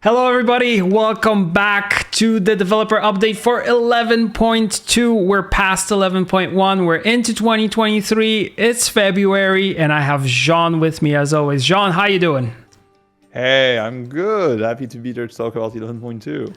Hello everybody, welcome back to the developer update for 11.2. We're past 11.1, we're into 2023, it's February, and I have Jean with me as always. Jean, how you doing? Hey, I'm good. Happy to be there to talk about 11.2.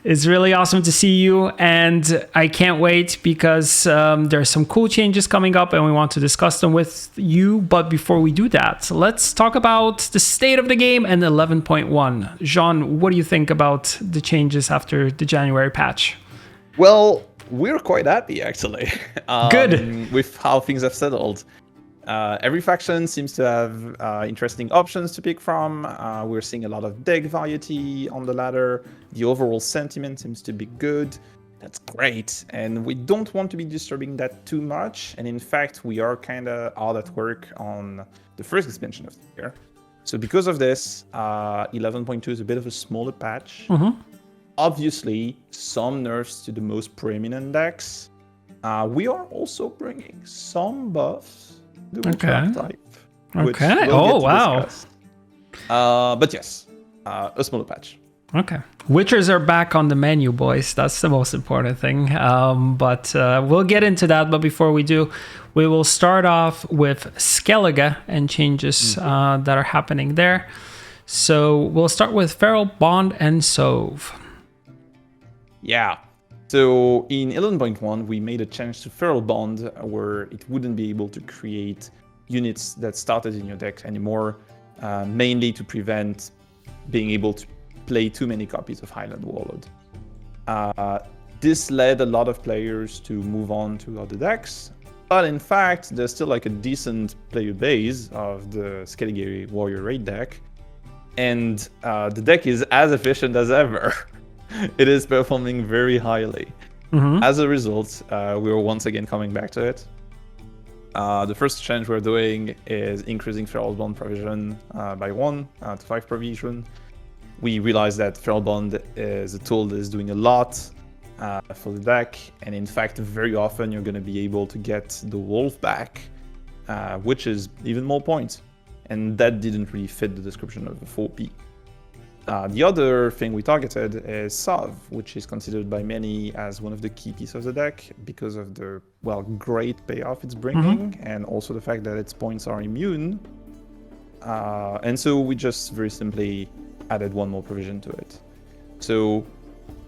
It's really awesome to see you, and I can't wait because there's some cool changes coming up and we want to discuss them with you. But before we do that, let's talk about the state of the game and 11.1. Jean, what do you think about the changes after the January patch? Well, we're quite happy actually. Good. With how things have settled. Every faction seems to have interesting options to pick from. We're seeing a lot of deck variety on the ladder. The overall sentiment seems to be good. That's great. And we don't want to be disturbing that too much. And in fact, we are kind of hard at work on the first expansion of the year. So because of this, 11.2 is a bit of a smaller patch. Mm-hmm. Obviously, some nerfs to the most prominent decks. We are also bringing some buffs. Okay. Type, okay. Oh, wow. But yes, a smaller patch. Okay. Witchers are back on the menu, boys. That's the most important thing. But we'll get into that. But before we do, we will start off with Skellige and changes that are happening there. So we'll start with Feral Bond and Sove. Yeah. So in 11.1, we made a change to Feral Bond where it wouldn't be able to create units that started in your deck anymore, mainly to prevent being able to play too many copies of Highland Warlord. This led a lot of players to move on to other decks, but in fact, there's still like a decent player base of the Skellige Warrior Raid deck, and the deck is as efficient as ever. It is performing very highly. Mm-hmm. As a result, we're once again coming back to it. The first change we're doing is increasing Feral Bond provision by 1 to 5 provision. We realize that Feral Bond is a tool that is doing a lot for the deck, and in fact, very often you're going to be able to get the Wolf back, which is even more points. And that didn't really fit the description of the 4P. The other thing we targeted is Sov, which is considered by many as one of the key pieces of the deck because of the, great payoff it's bringing, and also the fact that its points are immune. And so we just very simply added one more provision to it. So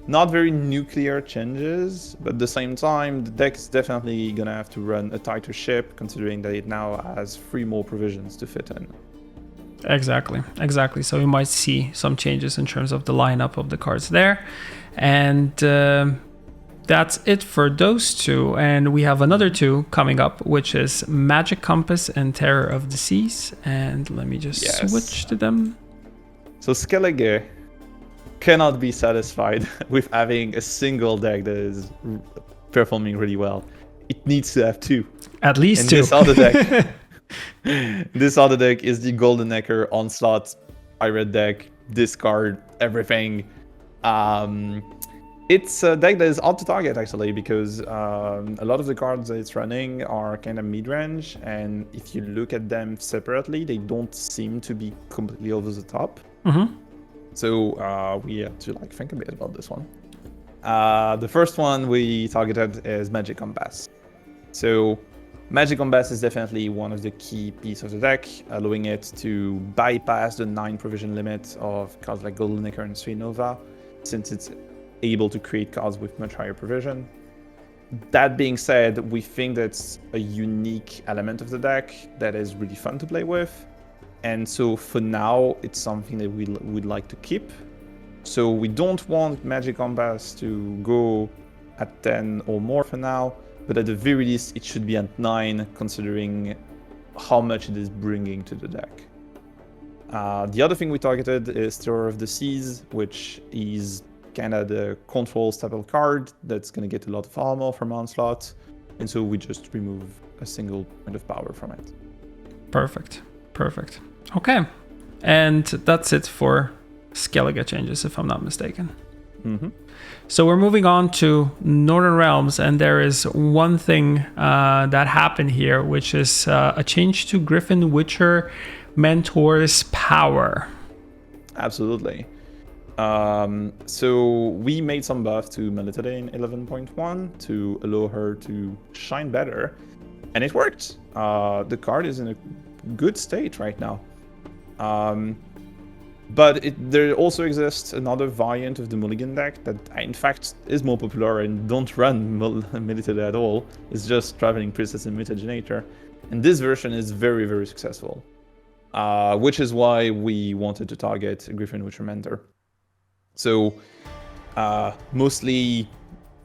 not very nuclear changes, but at the same time, the deck is definitely going to have to run a tighter ship, considering that it now has 3 more provisions to fit in. Exactly. So we might see some changes in terms of the lineup of the cards there. And that's it for those two. And we have another 2 coming up, which is Magic Compass and Terror of the Seas. And let me just switch to them. So Skellige cannot be satisfied with having a single deck that is performing really well. It needs to have 2. At least 2. This other deck. This other deck is the Golden Necker Onslaught Pirate deck, discard everything. It's a deck that is hard to target actually because a lot of the cards that it's running are kind of mid-range, and if you look at them separately, they don't seem to be completely over the top. Mm-hmm. So we have to think a bit about this one. The first one we targeted is Magic Compass. So Magic Compass is definitely one of the key pieces of the deck, allowing it to bypass the 9 provision limit of cards like Golden Necker and Sweet Nova, since it's able to create cards with much higher provision. That being said, we think that's a unique element of the deck that is really fun to play with. And so for now, it's something that we would like to keep. So we don't want Magic Compass to go at 10 or more for now. But at the very least, it should be at 9, considering how much it is bringing to the deck. The other thing we targeted is Terror of the Seas, which is kind of the control staple card that's going to get a lot of armor from Onslaught. And so we just remove a single point of power from it. Perfect. Okay. And that's it for Skellige changes, if I'm not mistaken. Mm-hmm. So we're moving on to Northern Realms, and there is one thing that happened here, which is a change to Griffin Witcher Mentor's power. Absolutely. So we made some buff to Melitele in 11.1 to allow her to shine better, and it worked. The card is in a good state right now. But there also exists another variant of the Mulligan deck that, in fact, is more popular and don't run Melitele at all. It's just Traveling Priestess and Mutagenator. And this version is very, very successful. Which is why we wanted to target Griffin Witcher Mentor. So, mostly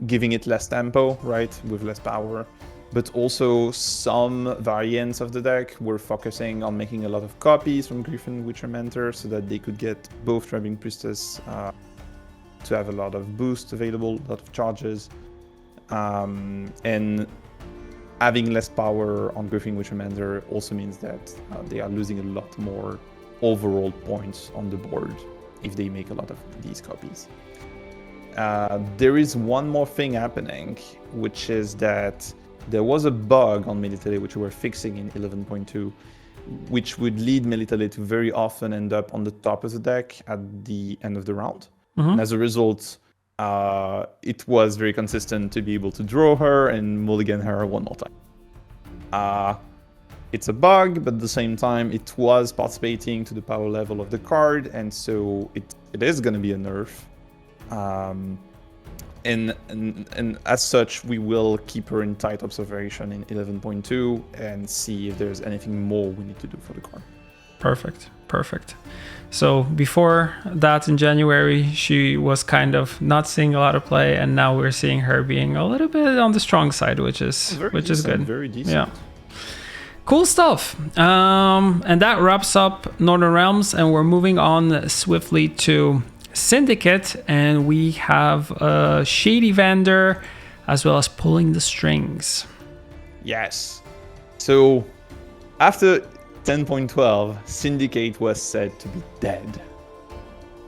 giving it less tempo, right, with less power, but also some variants of the deck were focusing on making a lot of copies from Griffin Witcher Mentor so that they could get both Traveling Priestess to have a lot of boost available, a lot of charges, and having less power on Griffin Witcher Mentor also means that they are losing a lot more overall points on the board if they make a lot of these copies. There is one more thing happening, which is that there was a bug on Melitele which we were fixing in 11.2, which would lead Melitele to very often end up on the top of the deck at the end of the round. And as a result, it was very consistent to be able to draw her and mulligan her one more time. It's a bug, but at the same time, it was participating to the power level of the card, and so it is going to be a nerf. And as such, we will keep her in tight observation in 11.2 and see if there's anything more we need to do for the card. Perfect. So before that in January, she was kind of not seeing a lot of play, and now we're seeing her being a little bit on the strong side, which is good. Very decent. Yeah. Cool stuff. And that wraps up Northern Realms, and we're moving on swiftly to Syndicate, and we have Shady Vendor as well as Pulling the Strings. Yes. So after 10.12, Syndicate was said to be dead.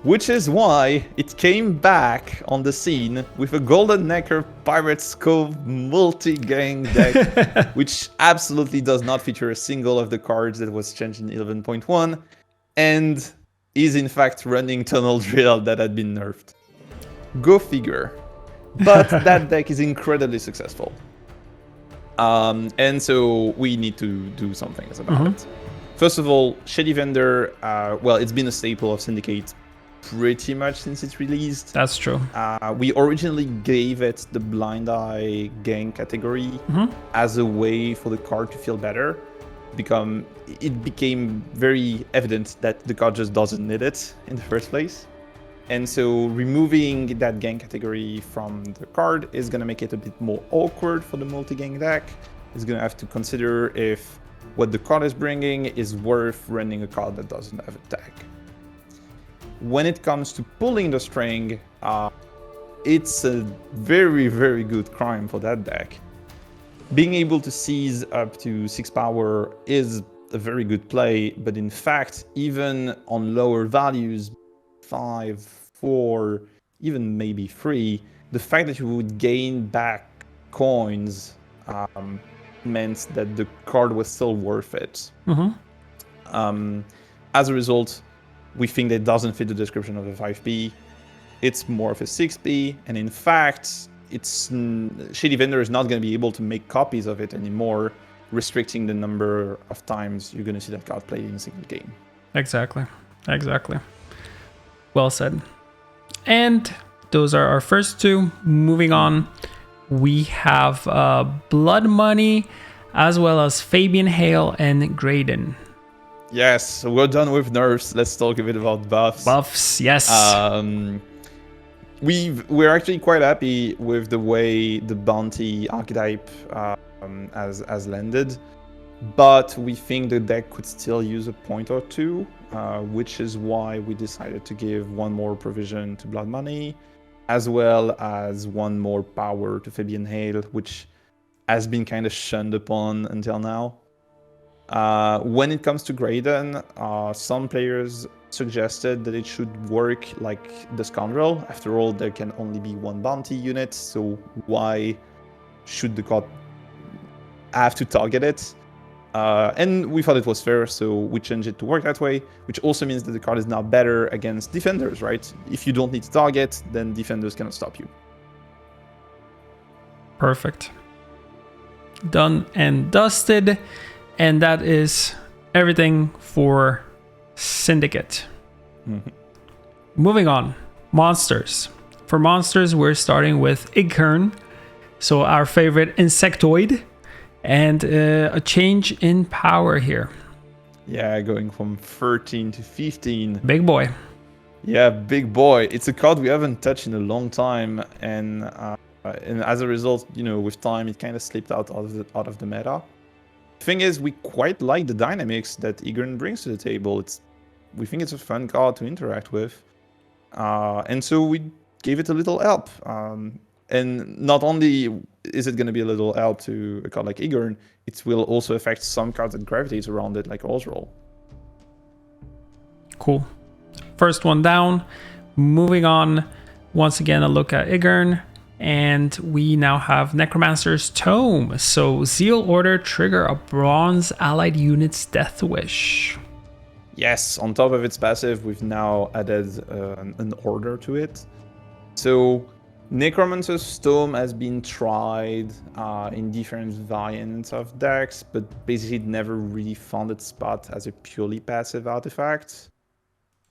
Which is why it came back on the scene with a Golden Necker Pirate's Cove multi-gang deck, which absolutely does not feature a single of the cards that was changed in 11.1, and is in fact running Tunnel Drill that had been nerfed. Go figure. But that deck is incredibly successful. And so we need to do something about it. First of all, Shady Vendor, well, it's been a staple of Syndicate pretty much since it's released. That's true. We originally gave it the Blind Eye gang category as a way for the card to feel better. It became very evident that the card just doesn't need it in the first place. And so removing that gang category from the card is going to make it a bit more awkward for the multi-gang deck. It's going to have to consider if what the card is bringing is worth running a card that doesn't have a tag. When it comes to Pulling the String, it's a very, very good crime for that deck. Being able to seize up to 6 power is a very good play, but in fact, even on lower values, 5, 4, even maybe 3, the fact that you would gain back coins meant that the card was still worth it. As a result, we think that it doesn't fit the description of a 5p. It's more of a 6p, and in fact, Shady Vendor is not going to be able to make copies of it anymore, restricting the number of times you're going to see that card played in a single game. Exactly. Well said. And those are our first two. Moving on, we have Blood Money, as well as Fabian Hale and Graydon. Yes, so we're done with nerfs. Let's talk a bit about buffs. Buffs, yes. We're actually quite happy with the way the bounty archetype has landed, but we think the deck could still use a point or two, which is why we decided to give one more provision to Blood Money, as well as one more power to Fabian Hale, which has been kind of shunned upon until now. When it comes to Graydon, some players suggested that it should work like the Scoundrel. After all, there can only be one bounty unit, so why should the card have to target it? And we thought it was fair, so we changed it to work that way, which also means that the card is now better against defenders, right? If you don't need to target, then defenders cannot stop you. Perfect. Done and dusted. And that is everything for Syndicate. Mm-hmm. Moving on. Monsters. For monsters, we're starting with Ighern. So our favorite insectoid. And a change in power here. Yeah, going from 13 to 15. Big boy. Yeah, big boy. It's a card we haven't touched in a long time, and as a result, with time, it kind of slipped out of the meta. Thing is, we quite like the dynamics that Ighern brings to the table. We think it's a fun card to interact with, and so we gave it a little help. And not only is it going to be a little help to a card like Ighern, it will also affect some cards that gravitate around it, like overhaul. Cool. First one down. Moving on. Once again, a look at Ighern. And we now have Necromancer's Tome. So Zeal Order trigger a bronze allied unit's Death Wish. Yes, on top of its passive, we've now added an order to it. So Necromancer's Tome has been tried in different variants of decks, but basically it never really found its spot as a purely passive artifact.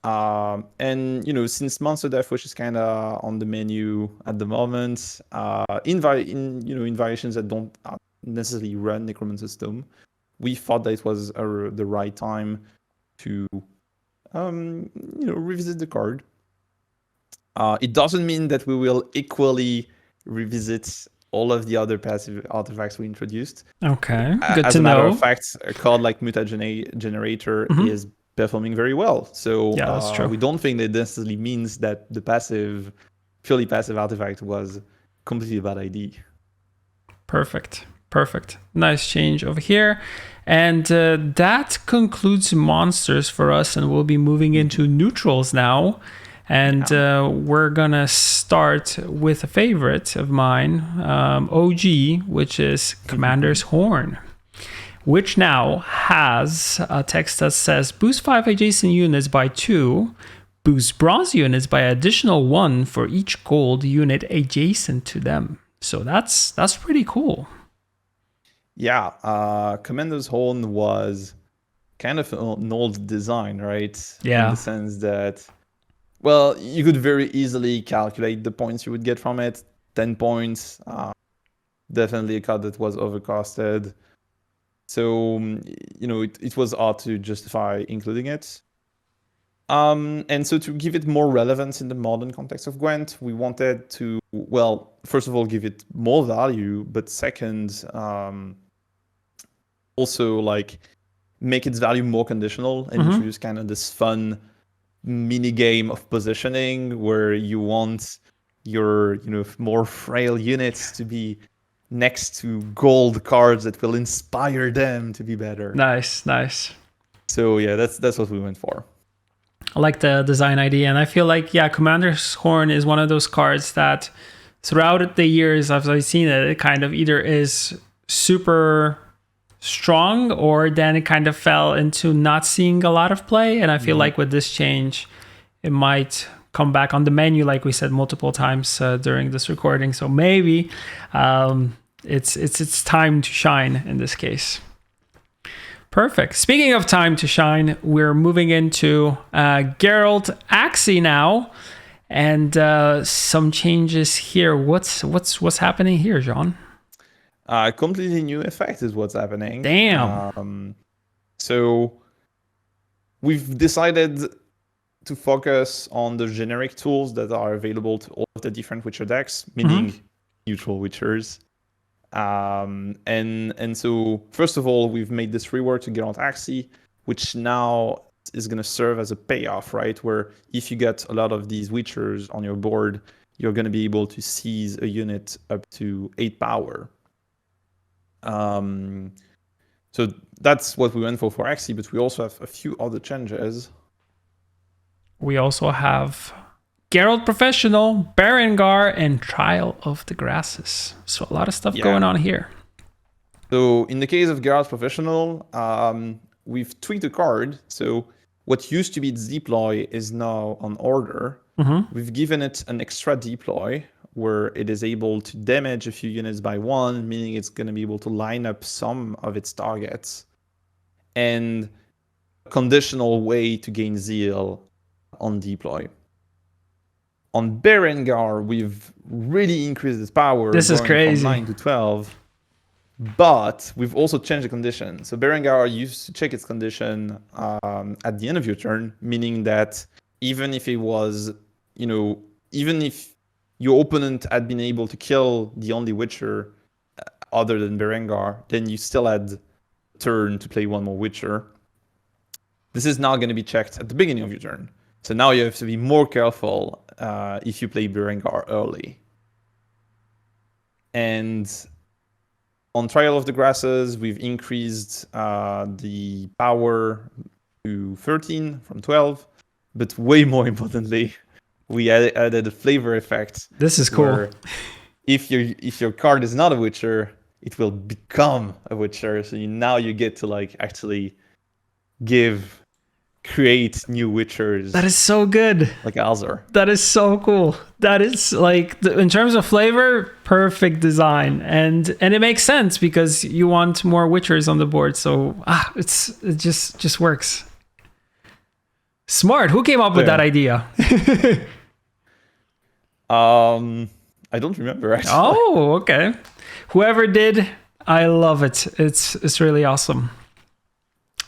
And since Monster Death Wish is kind of on the menu at the moment, in variations that don't necessarily run Necromancer's Tome, we thought that it was the right time to revisit the card. It doesn't mean that we will equally revisit all of the other passive artifacts we introduced. Okay, good to know. As a matter of fact, a card like Mutagenerator is performing very well. So yeah, that's true. We don't think that necessarily means that the purely passive artifact was completely a bad idea. Perfect. Nice change over here. And that concludes monsters for us, and we'll be moving into neutrals now. And we're gonna start with a favorite of mine, OG, which is Commander's Horn, which now has a text that says boost 5 adjacent units by 2, boost bronze units by additional 1 for each gold unit adjacent to them. So that's pretty cool. Yeah, Commander's Horn was kind of an old design, right? Yeah. In the sense that, well, you could very easily calculate the points you would get from it. 10 points, definitely a card that was overcosted. So, it was hard to justify including it. And so to give it more relevance in the modern context of Gwent, we wanted to, well, first of all, give it more value, but second, also like make its value more conditional and introduce kind of this fun mini game of positioning where you want your more frail units to be next to gold cards that will inspire them to be better. Nice. So yeah, that's what we went for. I like the design idea, and I feel like Commander's Horn is one of those cards that throughout the years as I've seen it, it kind of either is super strong or then it kind of fell into not seeing a lot of play. And I feel like with this change, it might come back on the menu, like we said multiple times during this recording. So maybe it's time to shine in this case. Perfect. Speaking of time to shine, we're moving into Geralt Axii now, and some changes here. What's happening here, Jean? Completely new effect is what's happening. Damn. So we've decided to focus on the generic tools that are available to all of the different Witcher decks, meaning neutral Witchers. And so first of all, we've made this reward to Geralt Axii, which now is going to serve as a payoff, right? Where if you get a lot of these Witchers on your board, you're going to be able to seize a unit up to 8 power. So that's what we went for Axii, but we also have a few other changes. We also have Geralt Professional, Berengar, and Trial of the Grasses. So a lot of stuff going on here. So in the case of Garage Professional, we've tweaked the card. So what used to be its deploy is now on order. We've given it an extra deploy where it is able to damage a few units by one, meaning it's going to be able to line up some of its targets. And a conditional way to gain zeal on deploy. On Berengar, we've really increased its power. This is crazy. From 9 to 12. But we've also changed the condition. So Berengar used to check its condition at the end of your turn, meaning that even if it was, even if your opponent had been able to kill the only Witcher other than Berengar, then you still had a turn to play one more Witcher. This is now going to be checked at the beginning of your turn. So now you have to be more careful if you play Berengar early. And on Trial of the Grasses, we've increased the power to 13 from 12, but way more importantly, we added a flavor effect. This is cool. If your card is not a Witcher, it will become a Witcher. So now you get to actually create new Witchers. That is so good. Like Alzar. That is so cool. That is in terms of flavor, perfect design, and it makes sense because you want more Witchers on the board. So it just works. Smart. Who came up with that idea? I don't remember actually. Oh, okay. Whoever did, I love it. It's really awesome.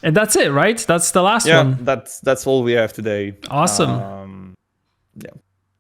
And that's it, right? That's the last one. Yeah, that's all we have today. Awesome. Yeah.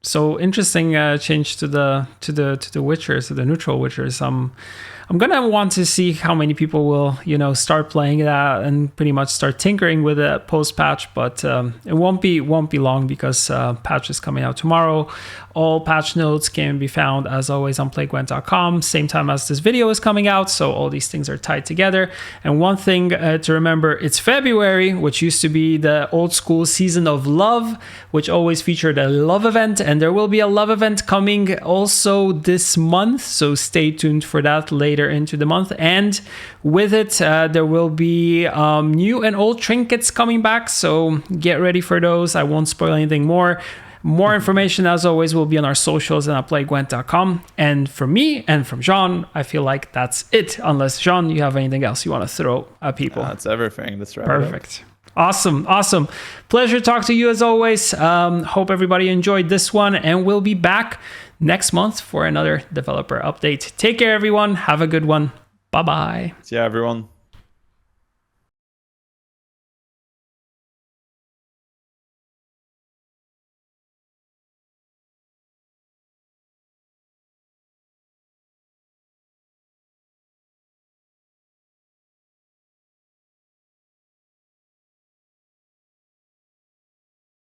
So interesting change to the Witchers, to the neutral Witchers. I'm gonna want to see how many people will start playing that and pretty much start tinkering with it post patch, but it won't be long because patch is coming out tomorrow. All patch notes can be found as always on playgwent.com, same time as this video is coming out, so all these things are tied together. And one thing to remember, it's February, which used to be the old school season of love, which always featured a love event, and there will be a love event coming also this month, so stay tuned for that later into the month. And with it there will be new and old trinkets coming back, so get ready for those. I won't spoil anything more. More information, as always, will be on our socials and at playgwent.com. And from me and from Jean, I feel like that's it. Unless, Jean, you have anything else you want to throw at people? That's everything. That's right. Perfect. Awesome. Pleasure to talk to you as always. Hope everybody enjoyed this one, and we'll be back next month for another developer update. Take care, everyone. Have a good one. Bye-bye. See ya, everyone.